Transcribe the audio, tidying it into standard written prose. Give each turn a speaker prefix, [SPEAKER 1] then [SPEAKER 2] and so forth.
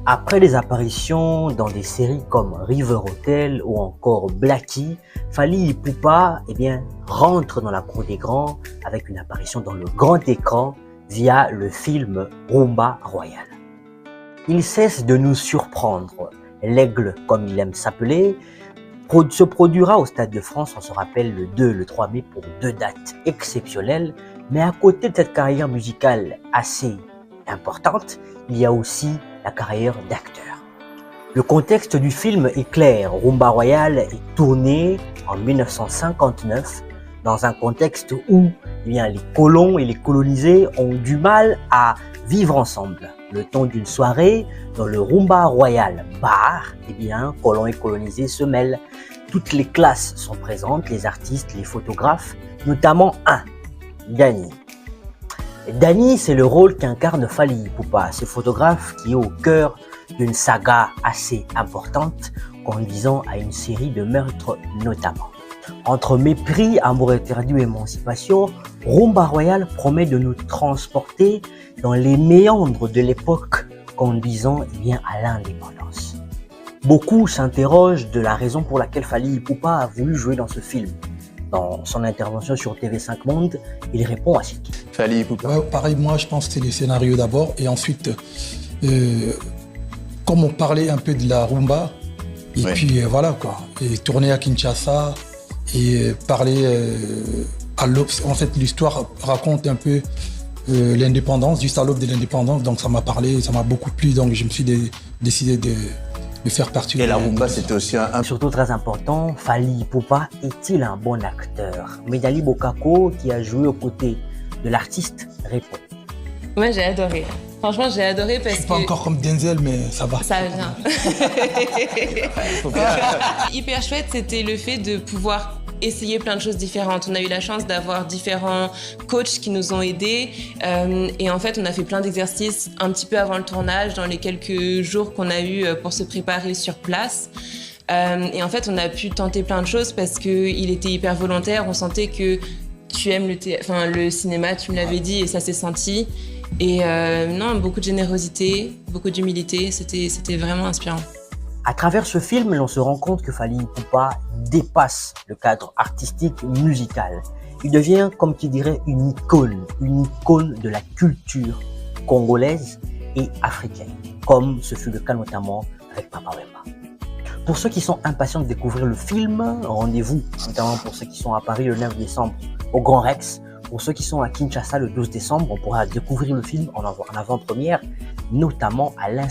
[SPEAKER 1] Après des apparitions dans des séries comme River Hotel ou encore Blackie, Fally Ipupa rentre dans la cour des grands avec une apparition dans le grand écran via le film Rumba Royale. Il cesse de nous surprendre. L'Aigle, comme il aime s'appeler, se produira au Stade de France, on se rappelle, le 2 et le 3 mai pour 2 dates exceptionnelles. Mais à côté de cette carrière musicale assez importante, il y a aussi la carrière d'acteur. Le contexte du film est clair. Rumba Royale est tourné en 1959 dans un contexte où les colons et les colonisés ont du mal à vivre ensemble. Le temps d'une soirée, dans le Rumba Royal bar, colons et colonisés se mêlent. Toutes les classes sont présentes, les artistes, les photographes, notamment Danny. Danny, c'est le rôle qu'incarne Fally Ipupa, ce photographe qui est au cœur d'une saga assez importante, conduisant à une série de meurtres notamment. Entre mépris, amour éperdu et émancipation, Rumba Royale promet de nous transporter dans les méandres de l'époque conduisant à l'indépendance. Beaucoup s'interrogent de la raison pour laquelle Fally Ipupa a voulu jouer dans ce film. Dans son intervention sur TV5 Monde, il répond à cette question.
[SPEAKER 2] Fally Ipupa.
[SPEAKER 3] Pareil, moi je pense que c'est les scénarios d'abord et ensuite, comme on parlait un peu de la rumba, et puis voilà quoi, et tourner à Kinshasa et parler en fait l'histoire raconte un peu l'indépendance, du salope de l'indépendance, donc ça m'a parlé, ça m'a beaucoup plu, donc je me suis décidé de faire partie.
[SPEAKER 2] Et la rumba, c'était aussi un...
[SPEAKER 1] Surtout très important, Fally Ipupa est-il un bon acteur? Medali Bokako, qui a joué aux côtés de l'artiste, répond.
[SPEAKER 4] Moi, j'ai adoré. Franchement, j'ai adoré parce que...
[SPEAKER 3] Je suis pas encore comme Denzel, mais ça va.
[SPEAKER 4] Ça vient. Hyper chouette, c'était le fait de pouvoir essayer plein de choses différentes. On a eu la chance d'avoir différents coachs qui nous ont aidés. Et en fait, on a fait plein d'exercices un petit peu avant le tournage, dans les quelques jours qu'on a eu pour se préparer sur place. Et en fait, on a pu tenter plein de choses parce qu'il était hyper volontaire. On sentait que tu aimes le cinéma, tu me l'avais dit, et ça s'est senti. Et non, beaucoup de générosité, beaucoup d'humilité, c'était vraiment inspirant.
[SPEAKER 1] À travers ce film, l'on se rend compte que Fally Ipupa dépasse le cadre artistique musical. Il devient, comme qui dirait, une icône de la culture congolaise et africaine, comme ce fut le cas notamment avec Papa Wemba. Pour ceux qui sont impatients de découvrir le film, rendez-vous, notamment pour ceux qui sont à Paris le 9 décembre au Grand Rex. Pour ceux qui sont à Kinshasa le 12 décembre, on pourra découvrir le film en avant-première, notamment à l'instant.